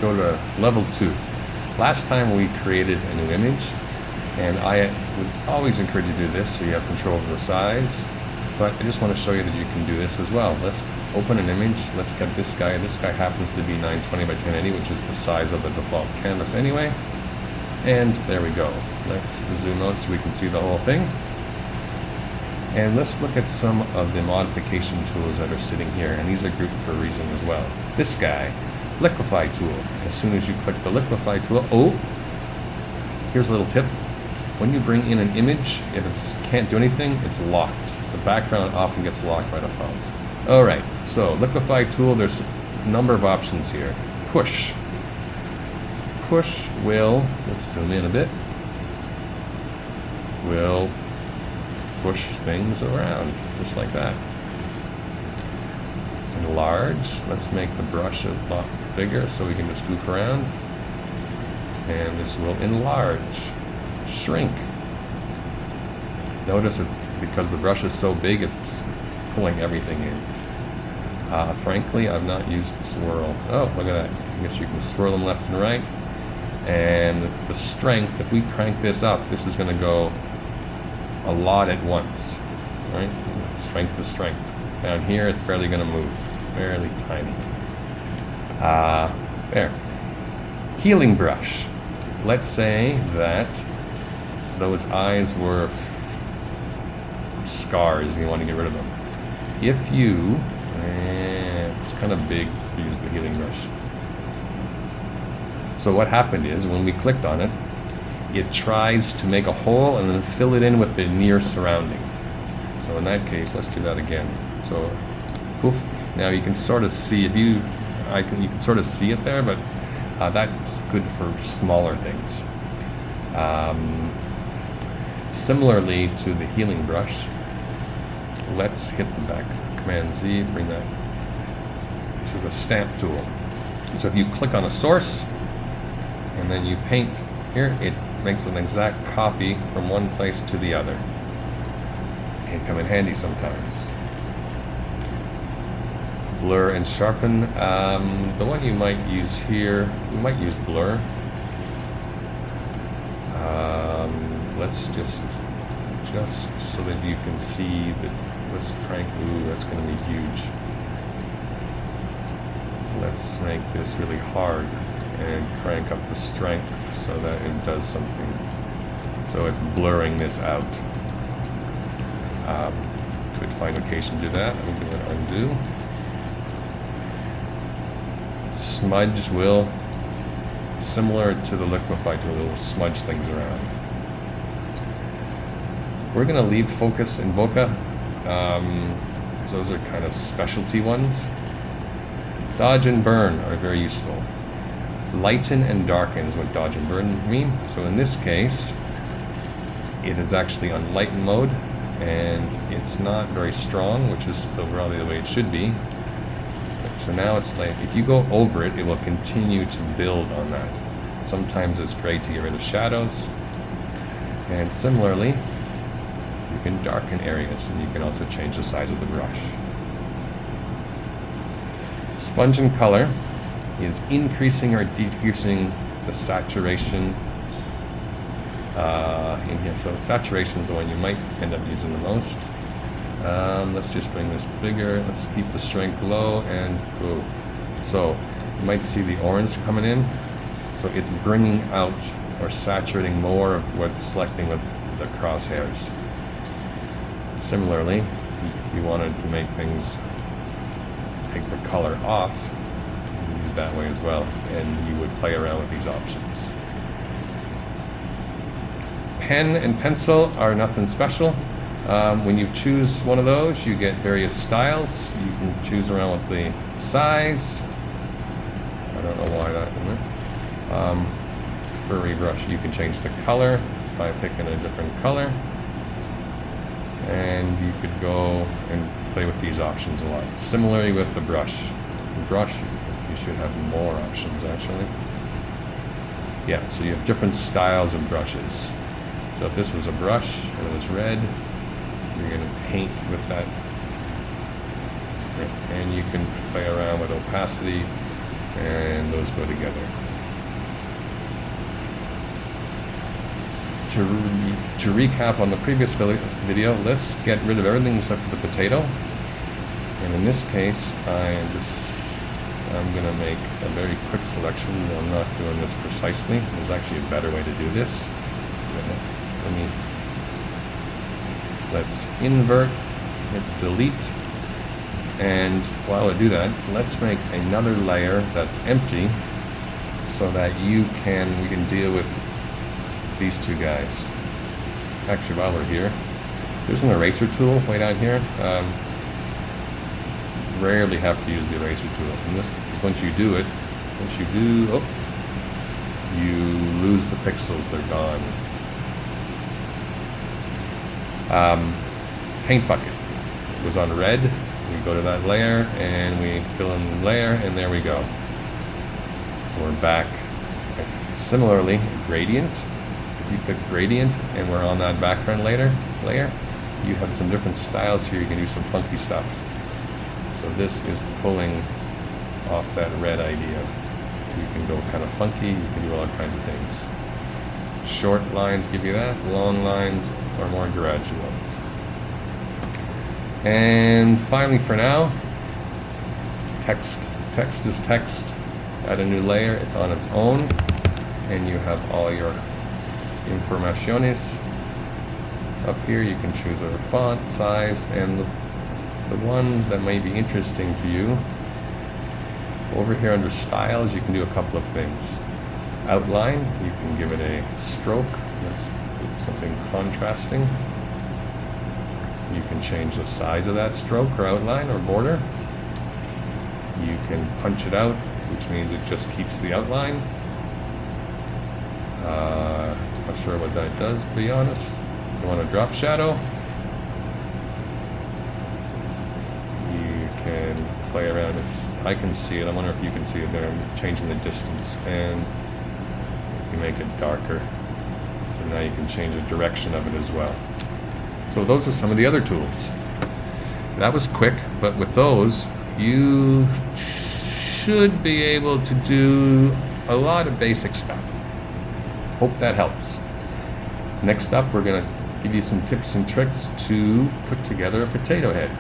go to level 2. Last time we created a new image, and I would always encourage you to do this so you have control over the size, but I just want to show you that you can do this as well. Let's open an image. Let's get this guy. This guy happens to be 920 by 1080, which is the size of the default canvas anyway. And there we go. Let's zoom out so we can see the whole thing. And let's look at some of the modification tools that are sitting here, and these are grouped for a reason as well. This guy, Liquify Tool. As soon as you click the Liquify Tool, here's a little tip. When you bring in an image, if it can't do anything, it's locked. The background often gets locked by the font. Alright, so Liquify Tool, there's a number of options here. Push. Push will, let's zoom in a bit, will push things around, just like that. Enlarge, let's make the brush a lot bigger so we can just goof around. And this will enlarge. Shrink. Notice it's because the brush is so big, it's pulling everything in. Frankly, I've not used the swirl. Oh, look at that. I guess you can swirl them left and right. And the strength, if we crank this up, this is going to go a lot at once. Right? Strength to strength. Down here, it's barely going to move. Barely tiny. There. Healing brush. Let's say that those eyes were scars and you want to get rid of them. If you, it's kind of big to use the healing brush. So what happened is when we clicked on it, it tries to make a hole and then fill it in with the near surrounding. So in that case, let's do that again. So poof. Now you can sort of see, you can sort of see it there, but that's good for smaller things. Similarly to the healing brush, let's hit the back. Command Z, bring that. This is a stamp tool. So if you click on a source and then you paint here, it makes an exact copy from one place to the other. It can come in handy sometimes. Blur and sharpen. The one you might use here, you might use blur. Let's just so that you can see that. Let's crank. Ooh, that's going to be huge. Let's make this really hard and crank up the strength so that it does something. So it's blurring this out. Could find location to do that. I'm going to undo. Smudge will, similar to the Liquify tool, it will smudge things around. We're going to leave focus and bokeh. Those are kind of specialty ones. Dodge and burn are very useful. Lighten and darken is what dodge and burn mean. So in this case, it is actually on lighten mode, and it's not very strong, which is probably the way it should be. So now it's like, if you go over it, it will continue to build on that. Sometimes it's great to get rid of shadows. And similarly, you can darken areas, and you can also change the size of the brush. Sponge and color is increasing or decreasing the saturation in here. So saturation is the one you might end up using the most. Let's just bring this bigger. Let's keep the strength low and go. So you might see the orange coming in. So it's bringing out or saturating more of what's selecting with the crosshairs. Similarly, if you wanted to make things take the color off, you can do it that way as well, and you would play around with these options. Pen and pencil are nothing special. When you choose one of those, you get various styles. You can choose around with the size. I don't know why that isn't. Furry brush, you can change the color by picking a different color. And you could go and play with these options a lot. Similarly with the brush. The brush, you should have more options actually. Yeah, so you have different styles of brushes. So if this was a brush and it was red, you're going to paint with that. And you can play around with opacity and those go together. To recap on the previous video, let's get rid of everything except for the potato. And in this case, I'm going to make a very quick selection. I'm not doing this precisely. There's actually a better way to do this. Let's invert, hit delete. And while I do that, let's make another layer that's empty so that we can deal with these two guys. Actually, while we're here, there's an eraser tool way down here. Rarely have to use the eraser tool, because once you do, you lose the pixels, they're gone. Paint bucket was on red. We go to that layer and we fill in the layer, and there we go. We're back. Similarly, gradient. If you click gradient and we're on that background layer, you have some different styles here. You can do some funky stuff. So this is pulling off that red idea. You can go kind of funky, you can do all kinds of things. Short lines give you that, long lines are more gradual. And finally, for now, text. Text is text. Add a new layer, it's on its own, and you have all your informaciones. Up here you can choose a font size, and the one that may be interesting to you, over here under styles, you can do a couple of things. Outline, you can give it a stroke. Let's do something contrasting. You can change the size of that stroke or outline or border. You can punch it out, which means it just keeps the outline. Not sure what that does, to be honest. You want to drop shadow, you can play around. I can see it. I wonder if you can see it there. I'm changing the distance, and you make it darker. So now you can change the direction of it as well. So those are some of the other tools. That was quick, but with those, you should be able to do a lot of basic stuff. Hope that helps. Next up, we're going to give you some tips and tricks to put together a potato head.